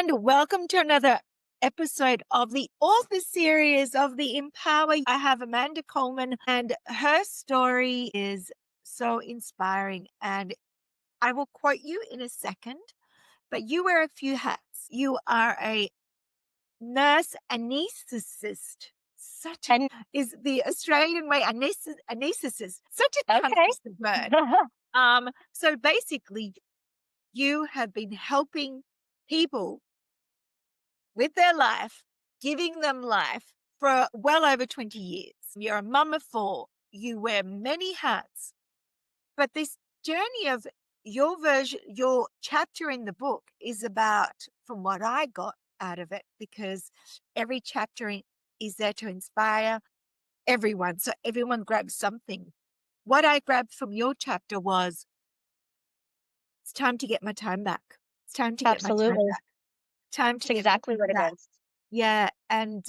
and welcome to another episode of the author series of the Empower. I have Amanda Coleman, and her story is so inspiring. And I will quote you in a second, but you wear a few hats. You are a nurse anesthetist. Such a, And is the Australian way, anesthetist, such a tongue okay. twister word. So basically, you have been helping people with their life, giving them life for well over 20 years. You're a mum of four. You wear many hats. But this journey of your version, your chapter in the book is about, from what I got out of it, because every is there to inspire everyone. So everyone grabs something. What I grabbed from your chapter was, it's time to get my time back. It's time to get my time Absolutely. back. Time to It's get my exactly what time it back. is. Yeah. And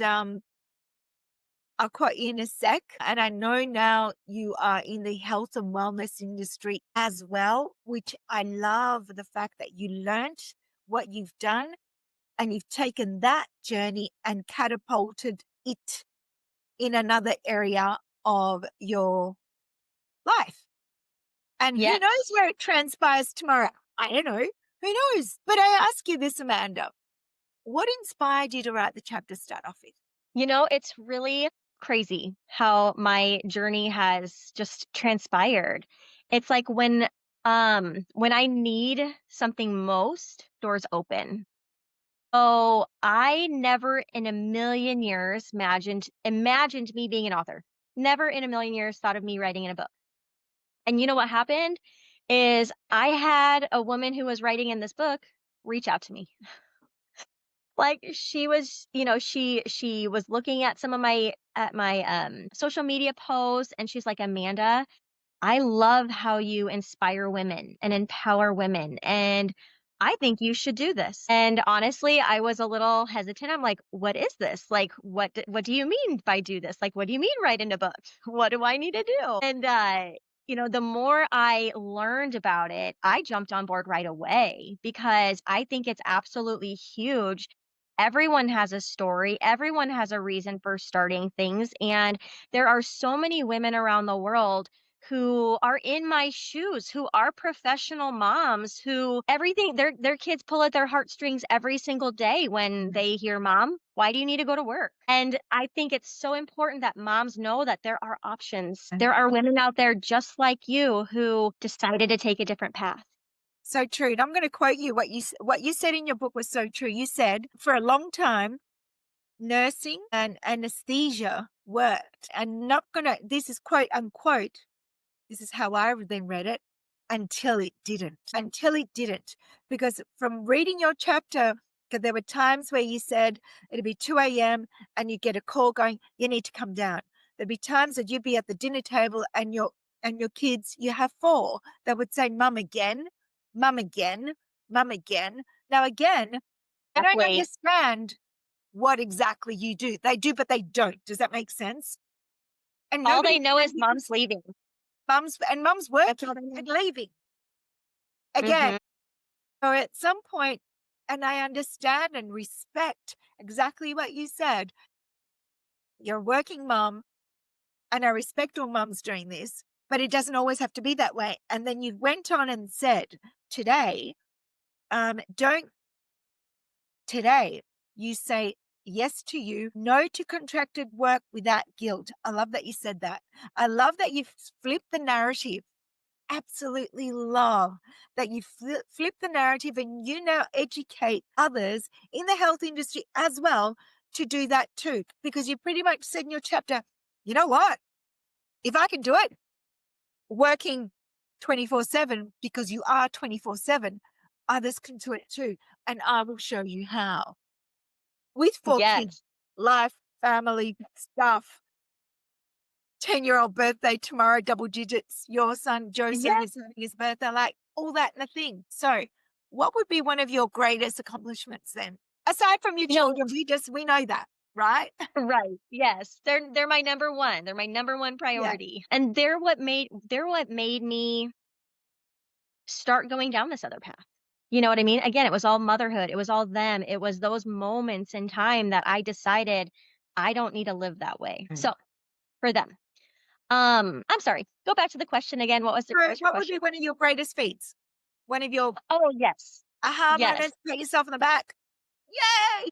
I'll quote you in a sec. And I know now you are in the health and wellness industry as well, which I love the fact that you learned what you've done and you've taken that journey and catapulted it in another area of your life. And who knows Yes. where it transpires tomorrow? I don't know. Who knows? But I ask you this, Amanda, what inspired you to write the chapter to start off with? It's really crazy how my journey has just transpired. It's like when I need something most, doors open. Oh, I never in a million years imagined me being an author. Never in a million years thought of me writing in a book. And you know what happened is I had a woman who was writing in this book reach out to me. Like she was, she was looking at some of my social media posts and she's like, "Amanda, I love how you inspire women and empower women and I think you should do this." And honestly, I was a little hesitant. I'm like, "What is this? Like what do you mean by do this? Like what do you mean write in a book? What do I need to do?" And the more I learned about it, I jumped on board right away because I think it's absolutely huge. Everyone has a story, everyone has a reason for starting things. And there are so many women around the world who are in my shoes, who are professional moms, who everything their kids pull at their heartstrings every single day when they hear, "Mom, why do you need to go to work?" And I think it's so important that moms know that there are options. There are women out there just like you who decided to take a different path. So true. And I'm going to quote you. What you said in your book was so true. You said, for a long time, nursing and anesthesia worked. And not going to, this is quote unquote, this is how I then read it, until it didn't. Until it didn't. Because from reading your chapter, because there were times where you said it'd be 2 a.m. and you get a call going, "You need to come down." There'd be times that you'd be at the dinner table and your kids, you have four, that would say, "Mum again, mum again, mum again." Now again, I don't Exactly. understand what exactly you do. They do, but they don't. Does that make sense? And All nobody they know can is mom's leaving. mum's That's all working they know. and leaving. Again, Mhm. so at some point, and I understand and respect exactly what you said. You're a working mom, and I respect all mums doing this, but it doesn't always have to be that way. And then you went on and said today, don't today you say yes to you, no to contracted work without guilt. I love that you said that. I love that you've flipped the narrative. Absolutely love that you flip the narrative and you now educate others in the health industry as well to do that too. Because you pretty much said in your chapter, you know what? If I can do it working 24/7, because you are 24/7, others can do it too. And I will show you how. With four kids, Yes. life, family, stuff, 10-year-old birthday tomorrow, double digits. Your son, Joseph, Yes. is having his birthday, like all that and a thing. So, what would be one of your greatest accomplishments then? Aside from your You know, children, we know that, right? right. Yes. They're my number one. They're my number one Yeah. priority. And they're what made me start going down this other path. You know what I mean? Again, it was all motherhood. It was all them. It was those moments in time that I decided I don't need to live that way. Mm. So for them. I'm sorry. Go back to the question again. What So was your what would be question? one of your greatest feats? One of your Oh, yes. aha Yes. moments, pat yourself on the back? Yay!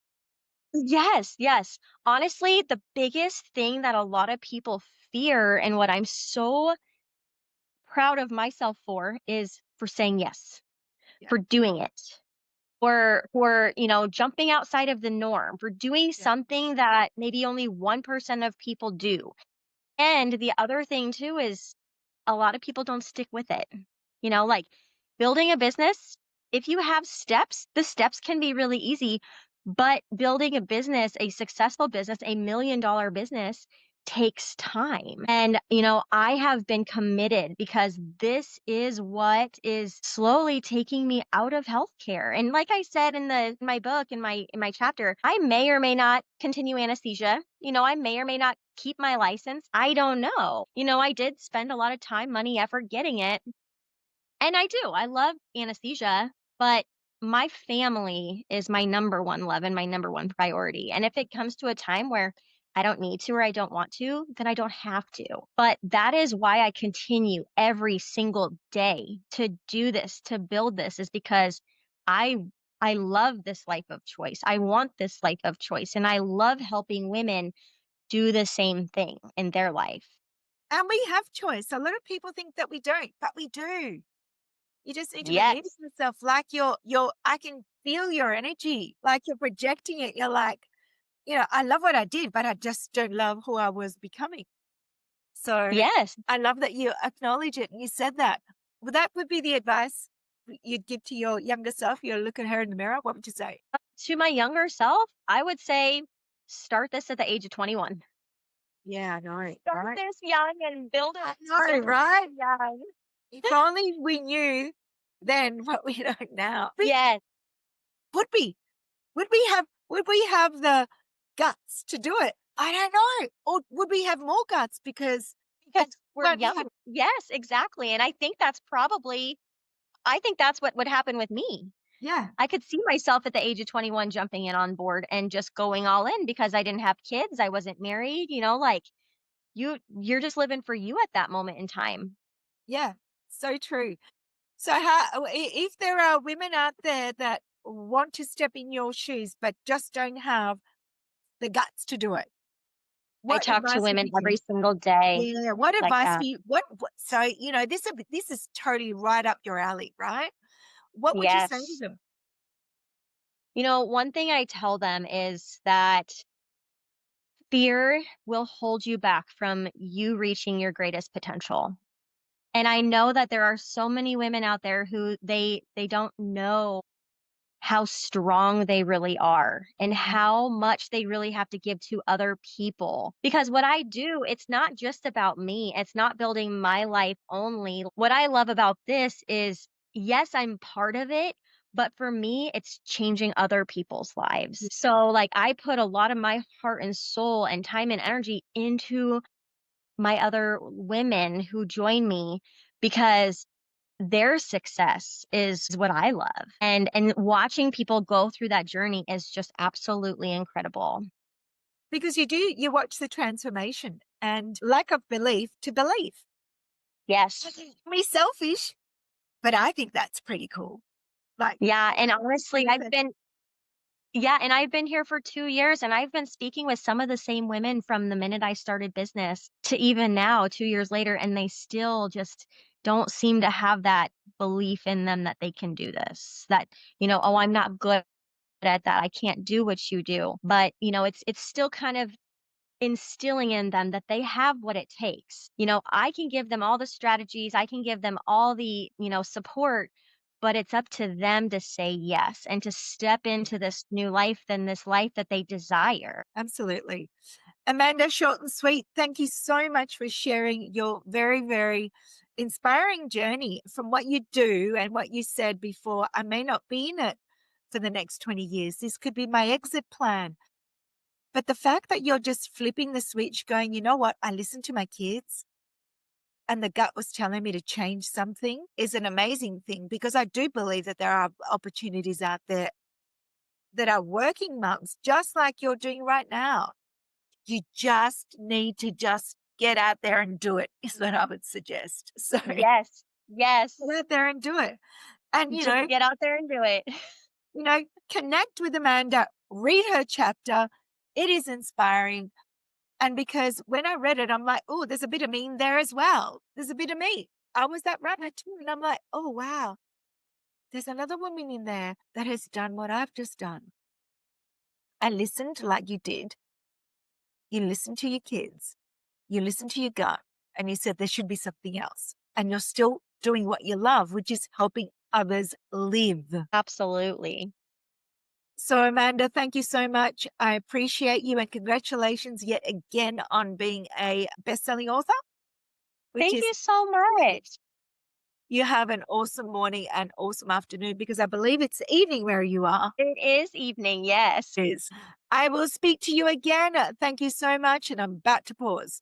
Yes, yes. Honestly, the biggest thing that a lot of people fear and what I'm so proud of myself for is for saying yes, Yeah, for doing it. For jumping outside of the norm, for doing yeah, something that maybe only 1% of people do. And the other thing too is a lot of people don't stick with it. Like building a business, if you have steps, the steps can be really easy, but building a business, a successful business, $1 million business takes time. And, I have been committed because this is what is slowly taking me out of healthcare. And like I said in my book, in my chapter, I may or may not continue anesthesia. I may or may not keep my license. I don't know. I did spend a lot of time, money, effort getting it. And I do. I love anesthesia, but my family is my number one love and my number one priority. And if it comes to a time where I don't need to or I don't want to, then I don't have to. But that is why I continue every single day to do this, to build this, is because I I love this life of choice. I want this life of choice. And I love helping women do the same thing in their life. and we have choice. A lot of people think that we don't, but we do. You just need to believe Yes. in yourself. Like you're I can feel your energy, like you're projecting it. You're like, I love what I did, but I just don't love who I was becoming. So Yes. I love that you acknowledge it and you said that. Well, that would be the advice you'd give to your younger self. You look at her in the mirror. What would you say? To my younger self, I would say start this at the age of 21. Yeah, I know, Start right? this young and build I it know, build it right? young. If only we knew then what we know now. Yes, Would we? Would we have the guts to do it? I don't know. Or would we have more guts because because at we're well, young. Yes, exactly. And I think that's what would happen with me. yeah, I could see myself at the age of 21 jumping in on board and just going all in because I didn't have kids, I wasn't married, like you're just living for you at that moment in time. yeah, so true. So how if there are women out there that want to step in your shoes but just don't have the guts to do it, I what talk to advice would women you give? every single day Yeah, what like advice that. do you what so, this is totally right up your alley, right? What would you say to Yes. them? One thing I tell them is that fear will hold you back from you reaching your greatest potential. And I know that there are so many women out there who they don't know how strong they really are and Mm, how much they really have to give to other people. Because what I do, it's not just about me. It's not building my life only. What I love about this is, yes, I'm part of it, but for me, it's changing other people's lives. yeah, So, like, I put a lot of my heart and soul and time and energy into my other women who join me because their success is what I love. And watching people go through that journey is just absolutely incredible. because you watch the transformation and lack of belief to belief. Yes. Doesn't me selfish, but I think that's pretty cool. Like, Yeah, and what honestly, you said. I've been here for 2 years and I've been speaking with some of the same women from the minute I started business to even now 2 years later, and they still just don't seem to have that belief in them that they can do this. That, "Oh, I'm not good at that. I can't do what you do." But, it's still kind of instilling in them that they have what it takes. I can give them all the strategies, I can give them all the, support, but it's up to them to say yes and to step into this new life and this life that they desire. Absolutely. Amanda, short and sweet, thank you so much for sharing your very, very inspiring journey from what you do and what you said before. I may not be in it for the next 20 years. This could be my exit plan. But the fact that you're just flipping the switch, going, you know what? I listen to my kids and the gut was telling me to change something is an amazing thing because I do believe that there are opportunities out there that are working mums, just like you're doing right now. You just need to just get out there and do it, is what I would suggest. So get Yes. Yes. out there and do it. And, Just get out there and do it. you know, connect with Amanda, read her chapter. It is inspiring. And because when I read it, I'm like, oh, there's a bit of me in there as well. There's a bit of me. I was that runner too. And I'm like, oh, wow, there's another woman in there that has done what I've just done. I listened like you did. You listened to your kids, you listened to your gut, and you said there should be something else. And you're still doing what you love, which is helping others live. Absolutely. So, Amanda, thank you so much. I appreciate you and congratulations yet again on being a best-selling author, which Thank is you so great. much. You have an awesome morning and awesome afternoon because I believe it's evening where you are. It is evening, yes. It is. I will speak to you again. Thank you so much. And I'm about to pause.